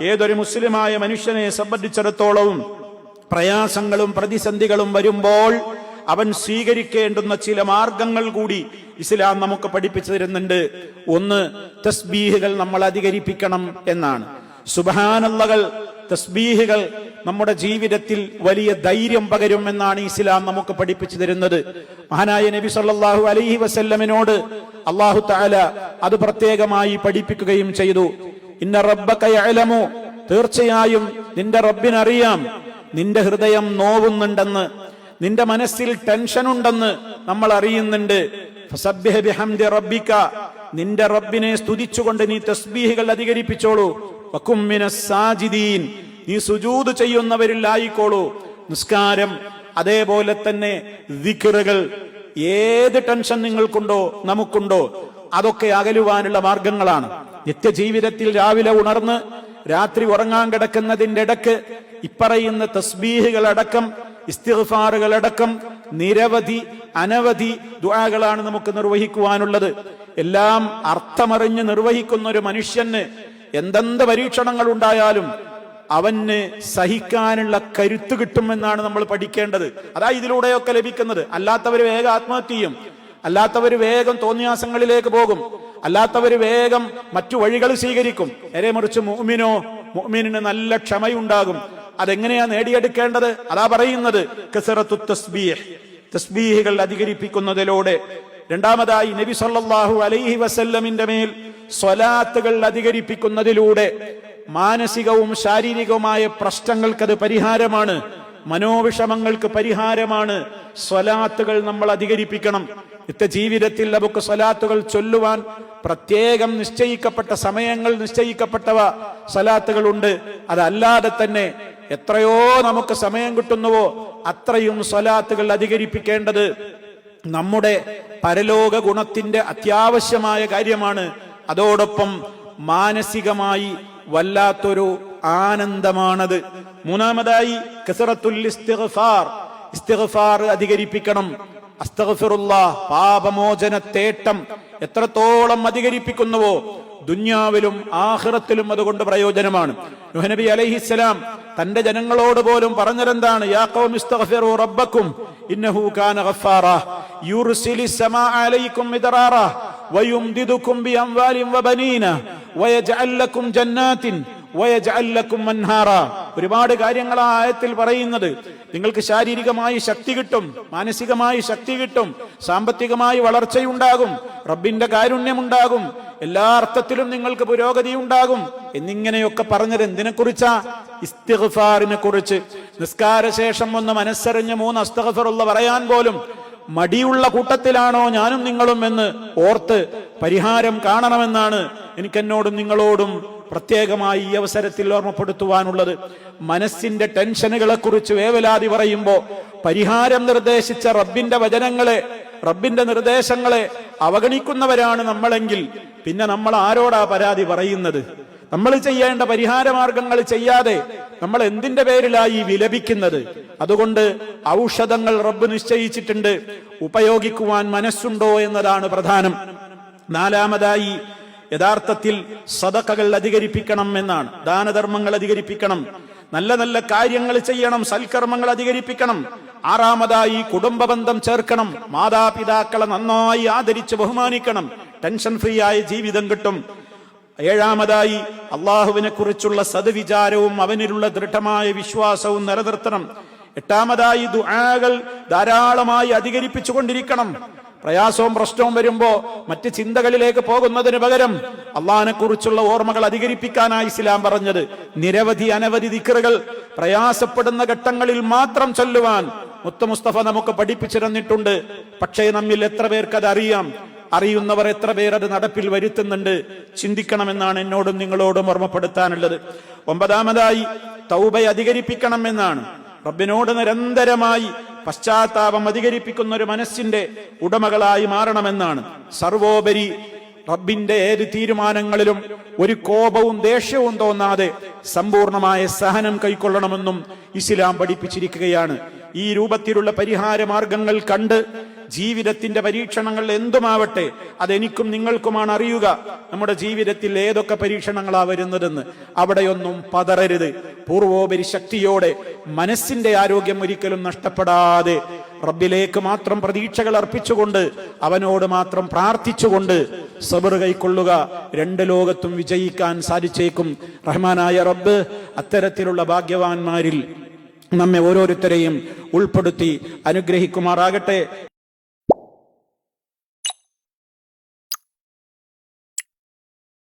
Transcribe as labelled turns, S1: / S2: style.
S1: ഏതൊരു മുസ്ലിമായ മനുഷ്യനെ സംബന്ധിച്ചിടത്തോളവും പ്രയാസങ്ങളും പ്രതിസന്ധികളും വരുമ്പോൾ അവൻ സ്വീകരിക്കേണ്ടുന്ന ചില മാർഗങ്ങൾ കൂടി ഇസ്ലാം നമുക്ക് പഠിപ്പിച്ചു തരുന്നുണ്ട്. ഒന്ന്, തസ്ബീഹുകൾ നമ്മൾ അധികരിപ്പിക്കണം എന്നാണ്. സുബ്ഹാനല്ലാഹുകൾ, തസ്ബീഹുകൾ നമ്മുടെ ജീവിതത്തിൽ വലിയ ധൈര്യം പകരും എന്നാണ് ഇസ്ലാം നമുക്ക് പഠിപ്പിച്ചു തരുന്നത്. മഹാനായ നബി സല്ലല്ലാഹു അലൈഹി വസല്ലമിനോട് അല്ലാഹു തആല അത് പ്രത്യേകമായി പഠിപ്പിക്കുകയും ചെയ്തു. ഇന്ന റബ്ബക യഅലമു, തീർച്ചയായും നിന്റെ റബ്ബിനറിയാം നിന്റെ ഹൃദയം നോവുന്നുണ്ടെന്ന്, നിന്റെ മനസ്സിൽ ടെൻഷൻ ഉണ്ടെന്ന് നമ്മൾ അറിയുന്നുണ്ട്. ഫസബ്ബിഹ് ബിഹംദി റബ്ബിക, നിന്റെ റബ്ബിനെ സ്തുതിച്ചുകൊണ്ട് നീ തസ്ബീഹുകൾ അധികരിപ്പിച്ചോളൂ. വകും മിനസ് സാജിദീൻ, നീ സുജൂദ് ചെയ്യുന്നവരിൽ ആയിക്കോളൂ. നിസ്കാരം, അതേപോലെ തന്നെ ദിക്റുകൾ, ഏത് ടെൻഷൻ നിങ്ങൾക്കുണ്ടോ നമുക്കുണ്ടോ അതൊക്കെ അകലുവാനുള്ള മാർഗങ്ങളാണ്. നിത്യജീവിതത്തിൽ രാവിലെ ഉണർന്ന് രാത്രി ഉറങ്ങാൻ കിടക്കുന്നതിന്റെ ഇടക്ക് ഇപ്പറയുന്ന തസ്ബീഹുകളടക്കം ഇസ്തിഗ്ഫാറുകളടക്കം നിരവധി അനവധി ദുആകളാണ് നമുക്ക് നിർവഹിക്കുവാനുള്ളത്. എല്ലാം അർത്ഥമറിഞ്ഞ് നിർവഹിക്കുന്ന ഒരു മനുഷ്യന് എന്തെന്ത് പരീക്ഷണങ്ങൾ ഉണ്ടായാലും അവന് സഹിക്കാനുള്ള കരുത്ത് കിട്ടുമെന്നാണ് നമ്മൾ പഠിക്കേണ്ടത്. അതാ ഇതിലൂടെയൊക്കെ ലഭിക്കുന്നത്. അല്ലാത്തവര് വേഗം ആത്മഹത്യ ചെയ്യും, അല്ലാത്തവര് വേഗം തോന്നിയാസങ്ങളിലേക്ക് പോകും, അല്ലാത്തവര് വേഗം മറ്റു വഴികൾ സ്വീകരിക്കും. നേരെ മറിച്ച് മുഅ്മിനിന് നല്ല ക്ഷമയുണ്ടാകും. അതെങ്ങനെയാ നേടിയെടുക്കേണ്ടത്? അതാ പറയുന്നത് കസറത്തു തസ്ബീഹ്, തസ്ബീഹുകൾ അധികരിപ്പിക്കുന്നതിലൂടെ. രണ്ടാമതായി നബി സല്ലല്ലാഹു അലൈഹി വസല്ലമിന്റെ മേൽ സ്വലാത്തുകൾ അധികരിപ്പിക്കുന്നതിലൂടെ മാനസികവും ശാരീരികവുമായ പ്രശ്നങ്ങൾക്കത് പരിഹാരമാണ്, മനോവിഷമങ്ങൾക്ക് പരിഹാരമാണ്. സ്വലാത്തുകൾ നമ്മൾ അധികരിപ്പിക്കണം. നിത്യജീവിതത്തിൽ നമുക്ക് സ്വലാത്തുകൾ ചൊല്ലുവാൻ പ്രത്യേകം നിശ്ചയിക്കപ്പെട്ട സമയങ്ങൾ, നിശ്ചയിക്കപ്പെട്ടവ സ്വലാത്തുകളുണ്ട്. അതല്ലാതെ തന്നെ എത്രയോ നമുക്ക് സമയം കിട്ടുന്നുവോ അത്രയും സ്വലാത്തുകൾ അധികരിപ്പിക്കേണ്ടത് നമ്മുടെ പരലോക ഗുണത്തിന്റെ അത്യാവശ്യമായ കാര്യമാണ്. അതോടൊപ്പം മാനസികമായി വല്ലാത്തൊരു ആനന്ദമാണത്. മൂന്നാമതായി കസറത്തുൽ ഇസ്തിഗ്ഫാർ, ഇസ്തിഗ്ഫാർ അധികരിപ്പിക്കണം. അസ്തഗ്ഫിറുല്ലാഹ്, പാപമോചന തേട്ടം എത്രത്തോളം അധികരിപ്പിക്കുന്നുവോ ദുനിയാവിലും ആഖിറത്തിലും അതുകൊണ്ട് പ്രയോജനമാണ്. നൂഹ് നബി അലൈഹിസ്സലാം തന്റെ ജനങ്ങളോട് പോലും പറഞ്ഞതെന്താണ്? യാ ഖൗമി ഇസ്തഗ്ഫിറൂ റബ്ബക്കും ഇന്നഹു കാന ഗഫാറാ യുർസിലിസ് സമാഅ അലൈക്കും മിദ്റാറാ വയുംദിദുക്കും ബിഅംവാലിൻ വബനീന വയജ്അൽ ലക്കും ജന്നാത്തിൻ വയജ്അൽ ലക്കും അൻഹാറാ. ഒരുപാട് കാര്യങ്ങൾ ആ ആയത്തിൽ പറയുന്നത്. നിങ്ങൾക്ക് ശാരീരികമായി ശക്തി കിട്ടും, മാനസികമായി ശക്തി കിട്ടും, സാമ്പത്തികമായി വളർച്ചയുണ്ടാകും, റബ്ബിന്റെ കാരുണ്യമുണ്ടാകും, എല്ലാ അർത്ഥത്തിലും നിങ്ങൾക്ക് പുരോഗതി ഉണ്ടാകും എന്നിങ്ങനെയൊക്കെ പറഞ്ഞത് എന്തിനെ കുറിച്ചാ? ഇസ്തിഗ്ഫാറിനെ കുറിച്ച്. നിസ്കാര ശേഷം ഒന്ന് മനസ്സറിഞ്ഞ് 3 അസ്തഗ്ഫിറുല്ലാഹ് പറയാൻ പോലും മടിയുള്ള കൂട്ടത്തിലാണോ ഞാനും നിങ്ങളും എന്ന് ഓർത്ത് പരിഹാരം കാണണമെന്നാണ് എനിക്കെന്നോടും നിങ്ങളോടും പ്രത്യേകമായി ഈ അവസരത്തിൽ ഓർമ്മപ്പെടുത്തുവാനുള്ളത്. മനസ്സിന്റെ ടെൻഷനുകളെ കുറിച്ച് വേവലാതി പറയുമ്പോ പരിഹാരം നിർദ്ദേശിച്ച റബ്ബിന്റെ വചനങ്ങളെ, റബ്ബിന്റെ നിർദ്ദേശങ്ങളെ അവഗണിക്കുന്നവരാണ് നമ്മളെങ്കിൽ പിന്നെ നമ്മൾ ആരോടാ പരാതി പറയുന്നത്? നമ്മൾ ചെയ്യേണ്ട പരിഹാര മാർഗങ്ങൾ ചെയ്യാതെ നമ്മൾ എന്തിന്റെ പേരിലായി വിലപിക്കുന്നത്? അതുകൊണ്ട് ഔഷധങ്ങൾ റബ്ബ് നിശ്ചയിച്ചിട്ടുണ്ട്, ഉപയോഗിക്കുവാൻ മനസ്സുണ്ടോ എന്നതാണ് പ്രധാനം. നാലാമതായി യഥാർത്ഥത്തിൽ സദഖകൾ അധികരിപ്പിക്കണം എന്നാണ്. ദാനധർമ്മങ്ങൾ അധികരിപ്പിക്കണം, നല്ല നല്ല കാര്യങ്ങൾ ചെയ്യണം, സൽക്കർമ്മങ്ങൾ അധികരിപ്പിക്കണം. ആറാമതായി കുടുംബ ബന്ധം ചേർക്കണം, മാതാപിതാക്കളെ നന്നായി ആദരിച്ച് ബഹുമാനിക്കണം, ടെൻഷൻ ഫ്രീ ആയ ജീവിതം കിട്ടും. ഏഴാമതായി അള്ളാഹുവിനെ കുറിച്ചുള്ള സദ്വിചാരവും അവനിലുള്ള ദൃഢമായ വിശ്വാസവും നിലനിർത്തണം. എട്ടാമതായി ദുആകൾ ധാരാളമായി അധികരിപ്പിച്ചുകൊണ്ടിരിക്കണം. പ്രയാസവും പ്രശ്നവും വരുമ്പോ മറ്റ് ചിന്തകളിലേക്ക് പോകുന്നതിന് പകരം അള്ളാഹിനെ കുറിച്ചുള്ള ഓർമ്മകൾ അധികരിപ്പിക്കാനായി ഇസ്ലാം പറഞ്ഞത്. നിരവധി അനവധി ദിക്റുകൾ പ്രയാസപ്പെടുന്ന ഘട്ടങ്ങളിൽ മാത്രം ചൊല്ലുവാൻ മുത്ത് മുസ്തഫ നമുക്ക് പഠിപ്പിച്ചു തന്നിട്ടുണ്ട്. പക്ഷേ നമ്മിൽ എത്ര പേർക്ക് അത് അറിയാം? അറിയുന്നവർ എത്ര പേർ അത് നടപ്പിൽ വരുത്തുന്നുണ്ട്? ചിന്തിക്കണമെന്നാണ് എന്നോടും നിങ്ങളോടും ഓർമ്മപ്പെടുത്താനുള്ളത്. ഒമ്പതാമതായി തൗബ അധികരിപ്പിക്കണം എന്നാണ്. റബ്ബിനോട് നിരന്തരമായി പശ്ചാത്താപം അധികരിപ്പിക്കുന്ന ഒരു മനസ്സിന്റെ ഉടമകളായി മാറണമെന്നാണ്. സർവോപരി റബ്ബിന്റെ ഏത് തീരുമാനങ്ങളിലും ഒരു കോപവും ദേഷ്യവും തോന്നാതെ സമ്പൂർണമായ സഹനം കൈക്കൊള്ളണമെന്നും ഇസ്ലാം പഠിപ്പിച്ചിരിക്കുകയാണ്. ഈ രൂപത്തിലുള്ള പരിഹാര മാർഗങ്ങൾ കണ്ട് ജീവിതത്തിന്റെ പരീക്ഷണങ്ങൾ എന്തുമാവട്ടെ, അതെനിക്കും നിങ്ങൾക്കുമാണ് അറിയുക. നമ്മുടെ ജീവിതത്തിൽ ഏതൊക്കെ പരീക്ഷണങ്ങളാ വരുന്നതെന്ന്. അവിടെയൊന്നും പതറരുത്. പൂർവോപരി ശക്തിയോടെ മനസ്സിന്റെ ആരോഗ്യം ഒരിക്കലും നഷ്ടപ്പെടാതെ റബ്ബിലേക്ക് മാത്രം പ്രതീക്ഷകൾ അർപ്പിച്ചുകൊണ്ട് അവനോട് മാത്രം പ്രാർത്ഥിച്ചുകൊണ്ട് സബർ കൈക്കൊള്ളുക. രണ്ട് ലോകത്തും വിജയിക്കാൻ സാധിച്ചേക്കും. റഹ്മാനായ റബ്ബ് അത്തരത്തിലുള്ള ഭാഗ്യവാന്മാരിൽ നമ്മെ ഓരോരുത്തരെയും ഉൾപ്പെടുത്തി അനുഗ്രഹിക്കുമാറാകട്ടെ.